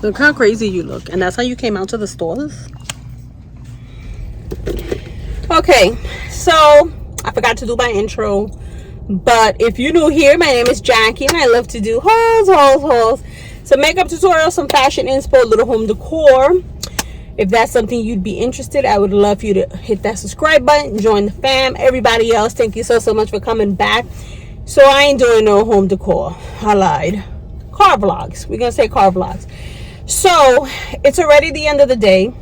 Look how crazy you look. And that's how you came out to the stores? Okay, so I forgot to do my intro. But if you're new here, my name is Jackie and I love to do hauls. Some makeup tutorials, some fashion inspo, little home decor. If that's something you'd be interested, I would love for you to hit that subscribe button, join the fam. Everybody else, thank you so much for coming back. So I ain't doing no home decor. I lied. Car vlogs. We're gonna say car vlogs. So it's already the end of the day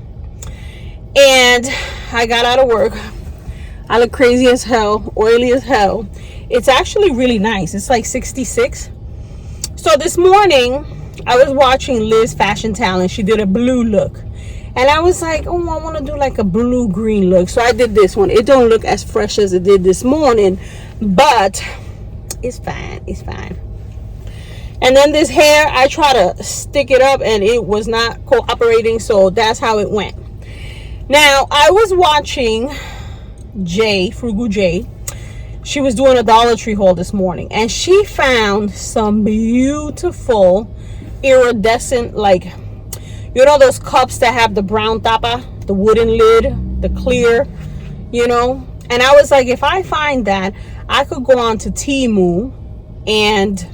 and I got out of work. I look crazy as hell, oily as hell. It's actually really nice. It's like 66. So this morning I was watching Liz Fashion Talent. She did a blue look and I was like, oh, I want to do like a blue green look. So I did this one. It don't look as fresh as it did this morning, but it's fine. It's fine. And then this hair, I try to stick it up and it was not cooperating, so that's how it went. Now I was watching Frugal J. She was doing a Dollar Tree haul this morning and she found some beautiful iridescent, like, you know those cups that have the brown tapa, the wooden lid, the clear, you know. And I was like, if I find that, I could go on to Temu and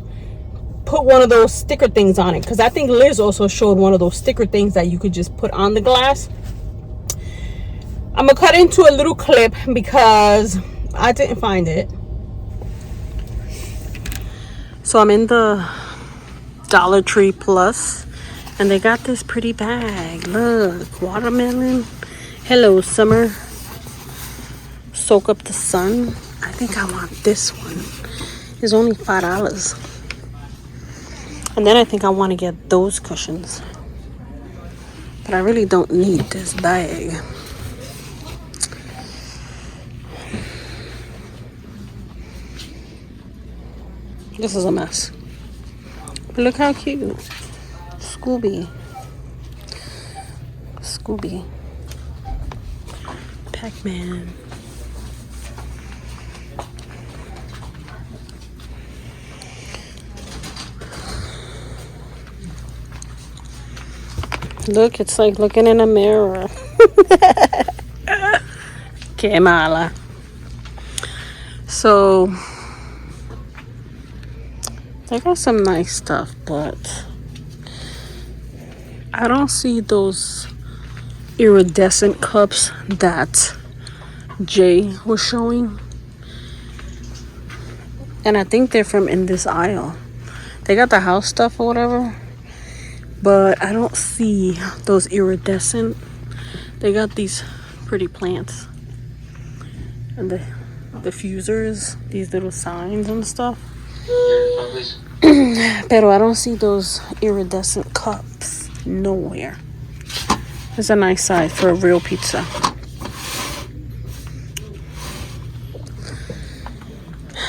put one of those sticker things on it, because I think Liz also showed one of those sticker things that you could just put on the glass. I'm gonna cut into a little clip because I didn't find it. So I'm in the Dollar Tree Plus and they got this pretty bag. Look, watermelon. Hello summer. Soak up the sun. I think I want this one. It's only $5. And then I think I want to get those cushions. But I really don't need this bag. This is a mess. But look how cute. Scooby. Pac-Man. Look, it's like looking in a mirror. Que mala. So they got some nice stuff, but I don't see those iridescent cups that Jay was showing. And I think they're from in this aisle. They got the house stuff or whatever, but I don't see those iridescent. They got these pretty plants and the diffusers, these little signs and stuff. Pero I don't see those iridescent cups nowhere. It's a nice size for a real pizza.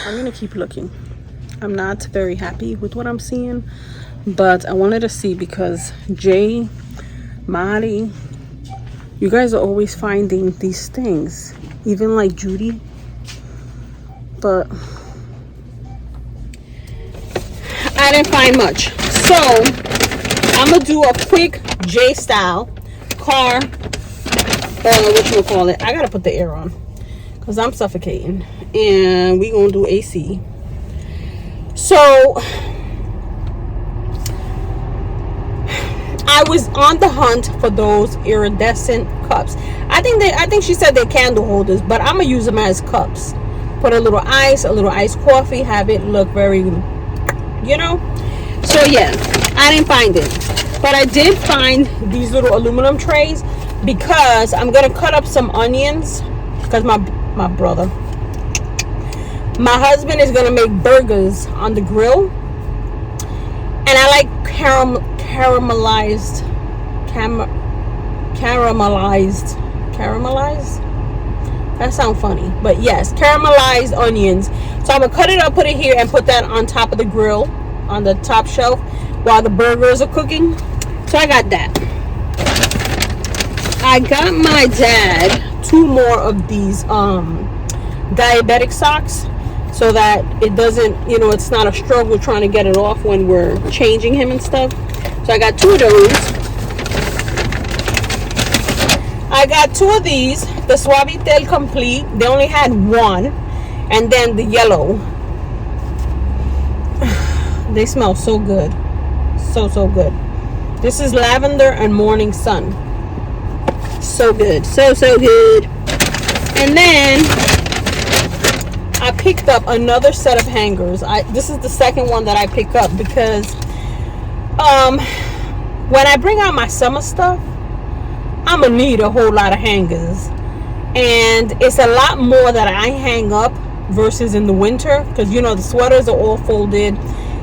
I'm gonna keep looking. I'm not very happy with what I'm seeing, but I wanted to see because Jay, Mari, you guys are always finding these things, even like Judy. But I didn't find much. So I'm gonna do a quick J style car, whatchamacallit. I gotta put the air on because I'm suffocating. And we gonna do AC. So I was on the hunt for those iridescent cups. I think she said they're candle holders, but I'm gonna use them as cups. Put a little iced coffee, have it look very, you know. So yeah, I didn't find it, but I did find these little aluminum trays because I'm gonna cut up some onions because my husband is gonna make burgers on the grill, and I like caramelized. That sounds funny, but yes, caramelized onions. So I'm gonna cut it up, put it here, and put that on top of the grill, on the top shelf, while the burgers are cooking. So I got that. I got my dad 2 more of these diabetic socks, so that it doesn't, you know, it's not a struggle trying to get it off when we're changing him and stuff. So I got 2 of those. I got 2 of these, the Suavitel Complete. They only had 1. And then the yellow. They smell so good. So good. This is lavender and morning sun. So good. So good. And then I picked up another set of hangers. This is the second one that I pick up because when I bring out my summer stuff, I'm gonna need a whole lot of hangers, and it's a lot more that I hang up versus in the winter, because you know the sweaters are all folded.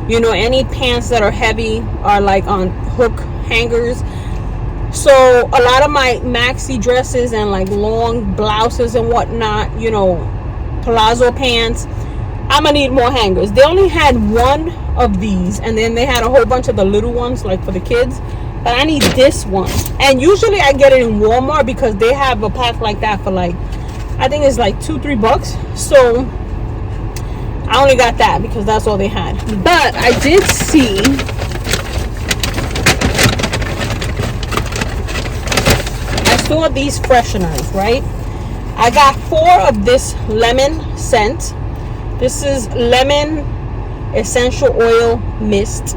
You know, any pants that are heavy are like on hook hangers. So a lot of my maxi dresses and like long blouses and whatnot, you know, palazzo pants, I'm gonna need more hangers. They only had 1 of these, and then they had a whole bunch of the little ones like for the kids. But I need this one. And usually I get it in Walmart because they have a pack like that for like, I think it's like $2-3. So I only got that because that's all they had. But I did see saw these fresheners, right? I got 4 of this lemon scent. This is lemon essential oil mist.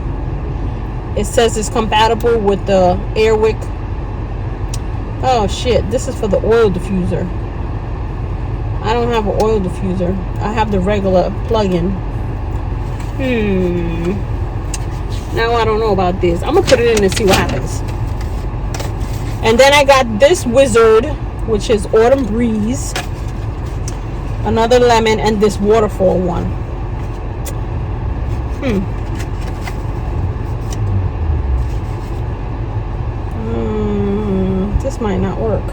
It says it's compatible with the Airwick. Oh shit, this is for the oil diffuser. I don't have an oil diffuser. I have the regular plug-in. Now I don't know about this. I'm gonna put it in and see what happens. And then I got this Wizard, which is Autumn Breeze. Another lemon, and this waterfall one. This might not work.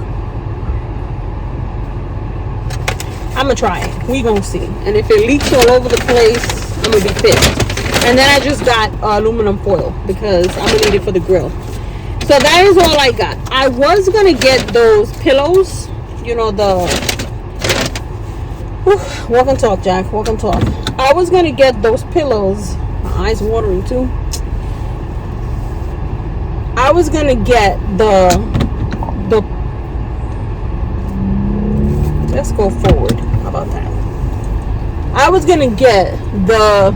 I'm gonna try it. We gonna see. And if it leaks all over the place, I'm gonna be pissed. And then I just got aluminum foil because I'm gonna need it for the grill. So that is all I got. I was gonna get those pillows, you know, the walk and talk, Jack. Walk and talk. I was gonna get those pillows. My eyes watering too. I was gonna get the let's go forward. How about that? I was gonna get the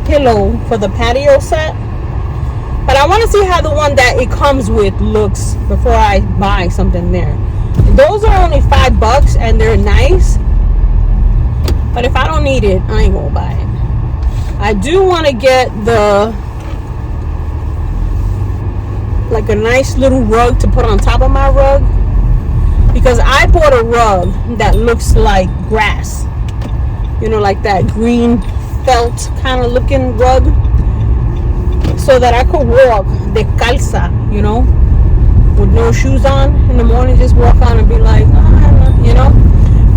pillow for the patio set, but I want to see how the one that it comes with looks before I buy something there. Those are only $5 and they're nice, but if I don't need it, I ain't gonna buy it. I do want to get like a nice little rug to put on top of my rug, because I bought a rug that looks like grass, you know, like that green felt kind of looking rug, so that I could walk descalza, you know, with no shoes on in the morning, just walk on and be like, you know.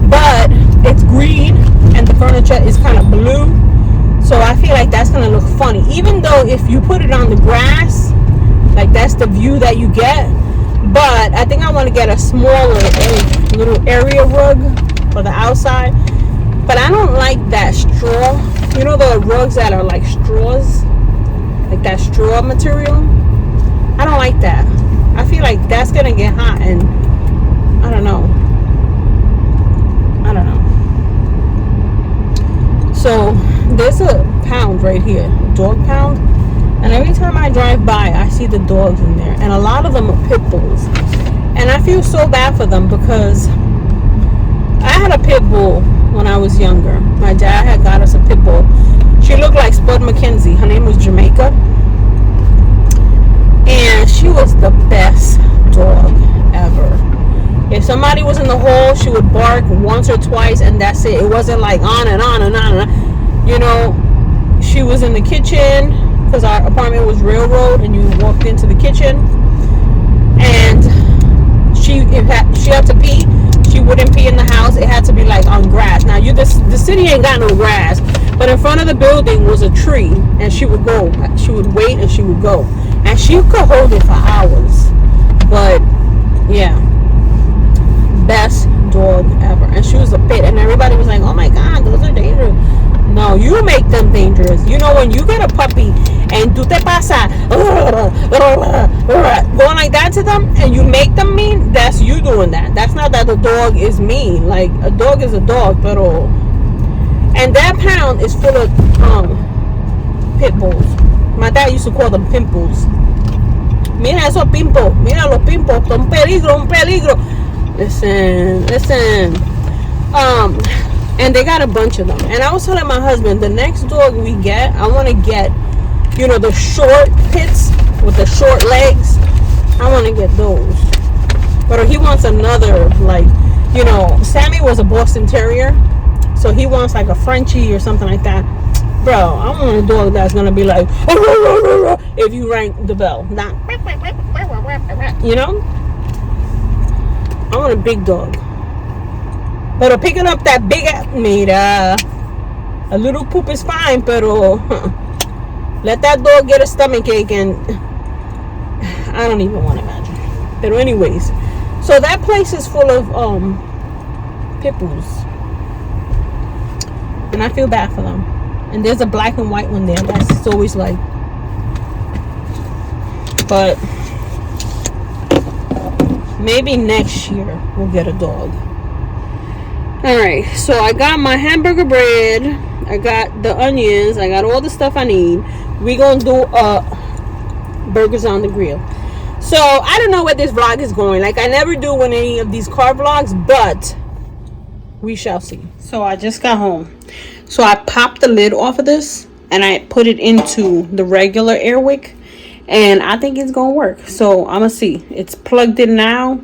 But it's green and the furniture is kind of blue, so I feel like that's gonna look funny, even though if you put it on the grass, like that's the view that you get. But I think I want to get a smaller little area rug for the outside. But I don't like that straw, you know, the rugs that are like straws, like that straw material. I don't like that. I feel like that's gonna get hot, and I don't know. So there's a pound right here, dog pound. And every time I drive by, I see the dogs in there. And a lot of them are pit bulls. And I feel so bad for them, because I had a pit bull when I was younger. My dad had got us a pit bull. She looked like Spud McKenzie. Her name was Jamaica. And she was the best dog ever. If somebody was in the hall, she would bark once or twice, and that's it. It wasn't like on and on and on and on. You know, she was in the kitchen, because our apartment was railroad, and you walked into the kitchen, and she had to pee. She wouldn't pee in the house. It had to be like on grass. Now the city ain't got no grass, but in front of the building was a tree, and she would go. She would wait and she would go, and she could hold it for hours. But yeah, best dog ever. And she was a pit, and everybody was like, "Oh my God, those are dangerous." No, casa, going like that to them, and you make them mean, that's you doing that. That's not that the dog is mean. Like, a dog is a dog, pero. And that pound is full of pit bulls. My dad used to call them pimples. Mira esos pimpos. Mira los pimpos. Un peligro, un peligro. Listen. And they got a bunch of them. And I was telling my husband, the next dog we get, I want to get, you know, the short pits with the short legs. I want to get those. But he wants another, like, you know, Sammy was a Boston Terrier. So he wants like a Frenchie or something like that. Bro, I want a dog that's going to be like, if you ring the bell. Not, you know? I want a big dog. But picking up that big, mira, a little poop is fine, pero let that dog get a stomach ache and I don't even want to imagine. But anyways, so that place is full of pit bulls. And I feel bad for them. And there's a black and white one there. That's always like. But maybe next year we'll get a dog. Alright, so I got my hamburger bread. I got the onions. I got all the stuff I need. We gonna do burgers on the grill. So I don't know where this vlog is going. Like, I never do when any of these car vlogs, but we shall see. So I just got home. So I popped the lid off of this and I put it into the regular Air Wick, and I think it's gonna work. So I'm gonna see. It's plugged in now.